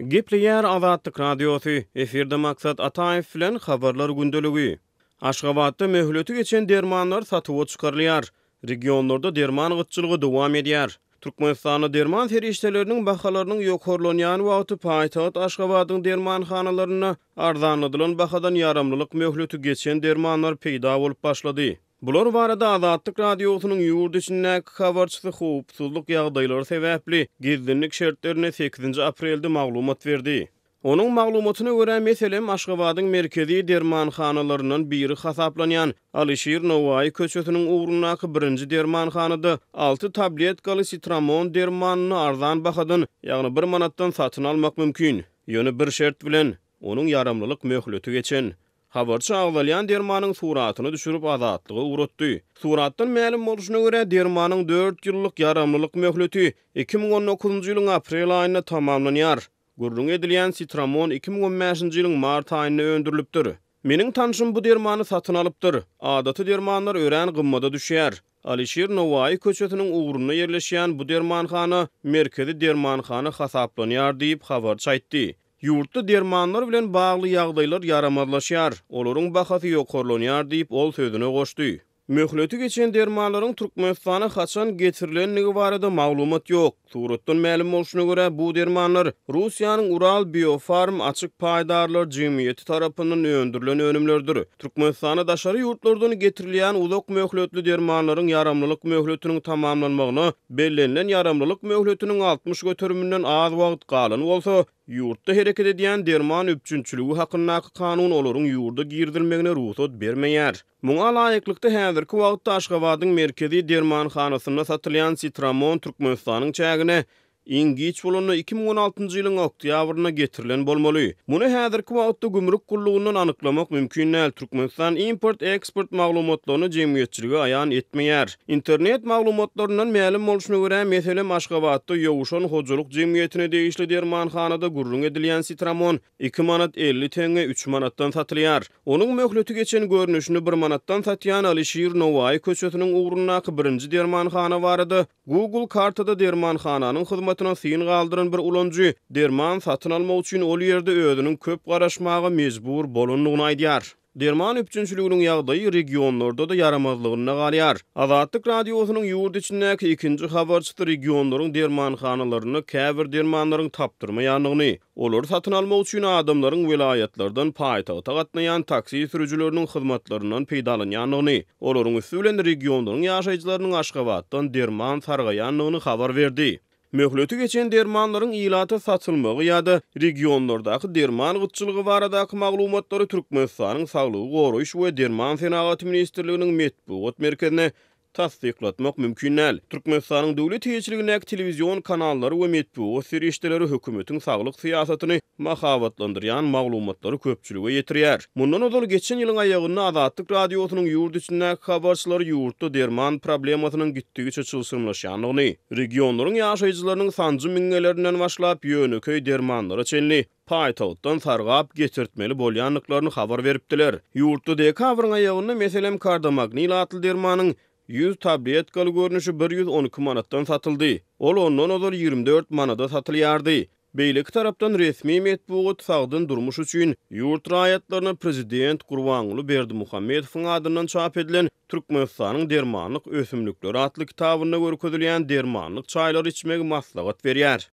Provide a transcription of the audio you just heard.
Gepleyer Azatlyk radiosu. Eferde maksat Ataev bilen habarlar gündeligi. Aşgabatda möhleti geçen dermanlar satyp çykarylýar. Regionlarda derman gytçylygy dowam edýär. Türkmenistanda derman feriştelerinin bahalarynyň ýokarlanýany wagty paýtagat Aşgabatyň dermanhanalaryna arzanladylan bahadan ýaramlylyk möhleti geçen dermanlar peýda bolup başlady. Bular barada Azatlyk radiosynyň ýurt içindäki habarçysy howpsuzlyk ýagdaýlary sebäpli gizlenlik şertlerine 8 aprelde maglumat berdi. Onun maglumatyna görä meselem Aşgabatyň merkezi dermanhanalaryndan biri hasaplanýan Alişir Nowaý köçesiniň ugrundaky 1-nji dermanhanada 6 tabletkaly sitramon dermanyny arzan bahadan, ýagny 1 manatdan satyn almak mümkin. Ýöne bir şert bilen onuň ýaramlylyk möhleti geçen. Habarçy agdalýan dermanyň suratyny düşürip azatlygy uratdy. Suratdan ma'lum boluşyna görä dermanyň 4 ýyllyk ýaramlylyk möhleti 2019-njy ýylyň aprel aýynda tamamlanýar. Gurrun edilýän sitramon 2015-nji ýylyň mart aýynda öndürilipdir. Meniň tanşym bu dermany satyn alypdyr. Adaty dermanlar örän gymmada düşýär. Alişir Nowaý köçesiniň ugruna ýerleşýän bu dermanhana merkezi dermanhana hasaplanýar diýip habarçy aýtdy. Ýurtda dermanlar bilen bagly ýagdaýlar ýaramazlaşýar, olaryň bahasy ýokarlanýar diýip ol sözüne goşdy. Möhleti geçen dermanlaryň Türkmenistana haçan getirilenligi barada maglumat ýok. Suratdan ma'lum boluşyna görä bu dermanlar Russiýanyň Ural Biofarm açyk paýdarlar jemgyýeti tarapyndan öndürilen önümlerdir. Türkmenistana daşary ýurtlardan getirilýän uzak möhletli dermanlaryň ýaramlylyk möhletiniň tamamlanmagyna bellenilen ýaramlylyk möhletiniň 60 göteriminden az wagt galan bolsa, ýurtda hereket edýän derman üpçünçüligi hakyndaky kanun olaryň ýurda girdilmegine ruhsat bermeýär. Muňa laýyklykda häzirki wagtda Aşgabatyň merkezi dermanhanasyna satylýan sitramon Türkmenistanyň çägine İngiç bolany 2016-njy ýylyň oktýabryna getirilen bolmaly. Muny häzirki wagtda gümrük gullugundan anyklamak mümkin näl. Türkmenistan import-eksport maglumatlaryny jemgyýetçiligi aýan etmeýär. Internet maglumatlaryndan ma'lum boluşyna görä meselem Aşgabatda ýowuşan hojalyk jemgyýetine degişli dermanhanada gurrun edilýän sitramon 2 manat 50 tenge 3 manatdan satylýar. Onuň möhleti geçen görnüşini 1 manatdan satýan Alişir Nowaý köçesiniň ugrundaky 1-nji dermanhana barada Google kartada dermanhananyň hyzmatyna syn galdyran bir ulanjy derman satyn almak üçin ol ýerde özüniň köp garaşmagy mejbur bolanlygyny aýdýar. Derman üpçünçüliginiň ýagdaýy regionlarda da yaramazlygyna galýar. Azatlyk radiosynyň ýurt içindäki ikinji habarçysy regionlaryň dermanhanalaryny käbir dermanlaryň tapdyrmaýanlygyny, olar satyn almak üçin adamlaryň vilayatlardan paýtagata gatnaýan taksi sürüjileriniň hyzmatlaryndan peýdalanýanlygyny, olaryň üstü bilen regionlaryň ýaşaýjylarynyň Aşgabatdan derman sargaýanlygyny habar berdi. Möhleti geçen dermanlaryň ilata satylmagy ýa-da regionlardaky derman gytçylygy baradaky maglumatlary Türkmenistanyň Saglygy goraýyş we Derman Senaty Ministrliginiň metbuat merkezine tasdiklatmak mümkin näl. Türkmenistanyň döwlet hiçligindäki telewizion kanallary we metbuat serişdeleri hökümetiň saglyk syýasatyny mahabatlandyrýan maglumatlary köpçüligi ýetirýär. Mundan öňki geçen ýylyň aýagynda Azatlyk radiosynyň ýurt içindäki habarçylary ýurtda derman problemasynyň gitdigiçe çylsyrmlaşýanlygyny, regionlaryň ýaşaýjylarynyň sanjy miňelerinden başlap ýöneköý dermanlara çenli paýtagtdan sargap getirtmeli bolýanlyklaryny habar beripdiler. Ýurtda dekabrň aýagynda meselem kardamagnil atly dermanyň 100 tabletkaly görnüşi 112 manatdan satyldy. Ol ondan ozar 24 manada satylýardy. Beýleki tarapdan resmi metbuat sagdyn durmuş üçin ýurt raýatlaryna prezident Gurbanguly Berdimuhammedowyň adyndan çap edilen Türkmenistanyň dermanlyk ösümlikleri atly kitabyna görkezilýän dermanlyk çaýlar içmegi maslahat berýär.